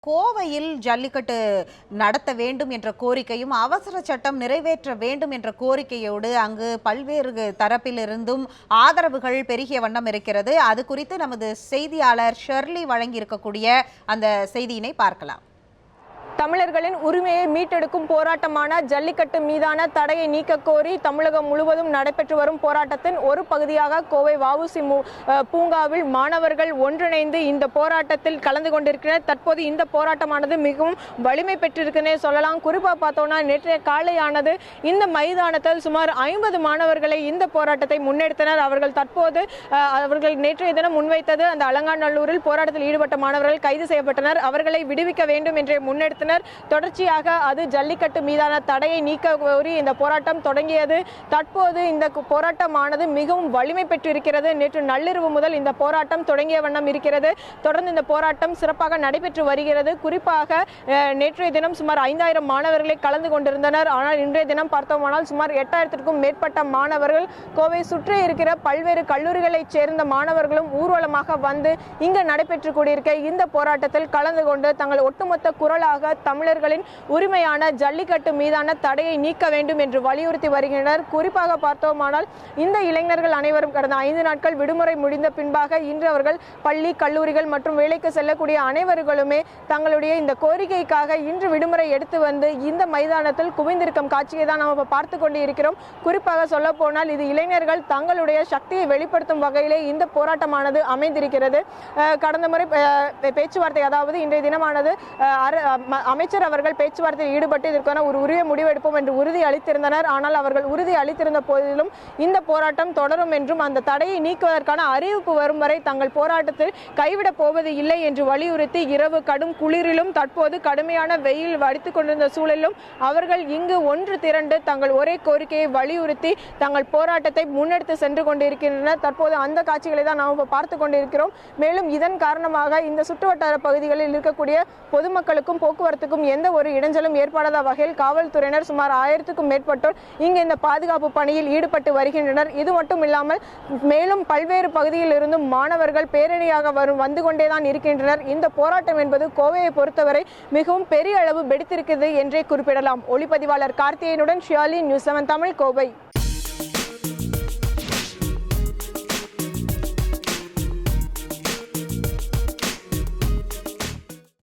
கோவையில் ஜல்லிக்கட்டு நடத்த வேண்டும் என்ற கோரிக்கையும் அவசர சட்டம் நிறைவேற்ற வேண்டும் என்ற கோரிக்கையோடு அங்கு பல்வேறு தரப்பிலிருந்தும் ஆதரவுகள் பெருகிய வண்ணம் இருக்கிறது. அது குறித்து நமது செய்தியாளர் ஷெர்லி வழங்கியிருக்கக்கூடிய அந்த செய்தியினை பார்க்கலாம். தமிழர்களின் உரிமையை மீட்டெடுக்கும் போராட்டமான ஜல்லிக்கட்டு மீதான தடையை நீக்க கோரி தமிழகம் முழுவதும் நடைபெற்று வரும் போராட்டத்தின் ஒரு பகுதியாக கோவை வஉசி பூங்காவில் மாணவர்கள் ஒன்றிணைந்து இந்த போராட்டத்தில் கலந்து கொண்டிருக்கிறனர். தற்போது இந்த போராட்டமானது மிகவும் வலிமை பெற்றிருக்குன்னே சொல்லலாம். குறிப்பாக பார்த்தோம்னா நேற்றைய காலையானது இந்த மைதானத்தில் சுமார் 50 மாணவர்களை இந்த போராட்டத்தை முன்னெடுத்தனர். அவர்கள் நேற்றைய தினம் முன்வைத்தது அந்த அலங்காநல்லூரில் போராட்டத்தில் ஈடுபட்ட மாணவர்கள் கைது செய்யப்பட்டனர். அவர்களை விடுவிக்க வேண்டும் என்றே முன்னெடுத்தனர். தொடர்ச்சியாக அது ஜல்லிக்கட்டு மீதான தடையை நீக்க கோரி இந்த போராட்டம் தொடங்கியது. தற்போது இந்த போராட்டமானது மிகவும் வலிமை பெற்றிருக்கிறது. நேற்று நள்ளிரவு முதல் இந்த போராட்டம் தொடங்கிய வண்ணம் இருக்கிறது. தொடர்ந்து இந்த போராட்டம் சிறப்பாக நடைபெற்று வருகிறது. குறிப்பாக நேற்றைய தினம் சுமார் 5000 மாணவர்களை கலந்து கொண்டிருந்தனர். ஆனால் இன்றைய தினம் பார்த்தோமானால் சுமார் 8000க்கும் மேற்பட்ட மாணவர்கள் கோவை சுற்றி இருக்கிற பல்வேறு கல்லூரிகளைச் சேர்ந்த மாணவர்களும் ஊர்வலமாக வந்து இங்கு நடைபெற்று கூடியிருக்க இந்த போராட்டத்தில் கலந்து கொண்டு தங்கள் ஒட்டுமொத்த குரலாக தமிழர்களின் உரிமையான ஜல்லிக்கட்டு மீதான தடையை நீக்க வேண்டும் என்று வலியுறுத்தி வருகின்றனர். குறிப்பாக பார்த்தோமானால் இந்த இளைஞர்கள் அனைவரும் கடந்த 5 நாட்கள் விடுமுறை முடிந்த பின்பாக இன்று அவர்கள் பள்ளி கல்லூரிகள் மற்றும் வேலைக்கு செல்லக்கூடிய அனைவர்களுமே தங்களுடைய இந்த கோரிக்கைக்காக இன்று விடுமுறை எடுத்து வந்து இந்த மைதானத்தில் குவிந்திருக்கும் காட்சியை தான் நாம் பார்த்து கொண்டு இருக்கிறோம். குறிப்பாக சொல்ல போனால் இது இளைஞர்கள் தங்களுடைய சக்தியை வெளிப்படுத்தும் வகையிலே இந்த போராட்டமானது அமைந்திருக்கிறது. கடந்த முறை பேச்சுவார்த்தை, அதாவது இன்றைய தினமானது அமைச்சர் அவர்கள் பேச்சுவார்த்தையில் ஈடுபட்டு இதற்கான ஒரு உரிய முடிவெடுப்போம் என்று உறுதி அளித்திருந்தனர். ஆனால் அவர்கள் உறுதி அளித்திருந்த போதிலும் இந்த போராட்டம் தொடரும் என்றும் அந்த தடையை நீக்குவதற்கான அறிவிப்பு வரும் வரை தங்கள் போராட்டத்தில் கைவிடப் போவது இல்லை என்று வலியுறுத்தி இரவு கடும் குளிரிலும் தற்போது கடுமையான வெயில் வடித்துக் கொண்டிருந்த சூழலிலும் அவர்கள் இங்கு ஒன்று திரண்டு தங்கள் ஒரே கோரிக்கையை வலியுறுத்தி தங்கள் போராட்டத்தை முன்னெடுத்து சென்று கொண்டிருக்கின்றனர். தற்போது அந்த காட்சிகளை தான் நாம் பார்த்து கொண்டிருக்கிறோம். மேலும் இதன் காரணமாக இந்த சுற்றுவட்டார பகுதிகளில் இருக்கக்கூடிய பொதுமக்களுக்கும் போக்குவரத்துக்கும் எந்த ஒரு இடைஞ்சலும் ஏற்படாத வகையில் காவல்துறையினர் சுமார் 1000க்கும் மேற்பட்டோர் இங்கு இந்த பாதுகாப்பு பணியில் ஈடுபட்டு வருகின்றனர். இது மட்டும் இல்லாமல் மேலும் பல்வேறு பகுதியில் இருந்தும் மாணவர்கள் பேரணியாக வந்து கொண்டேதான் இருக்கின்றனர். இந்த போராட்டம் என்பது கோவையை பொறுத்தவரை மிகவும் பெரிய அளவு வெடித்திருக்கிறது என்றே குறிப்பிடலாம். ஒளிப்பதிவாளர் கார்த்திகேயனுடன் ஷியாலி, நியூஸ் 7 தமிழ், கோவை.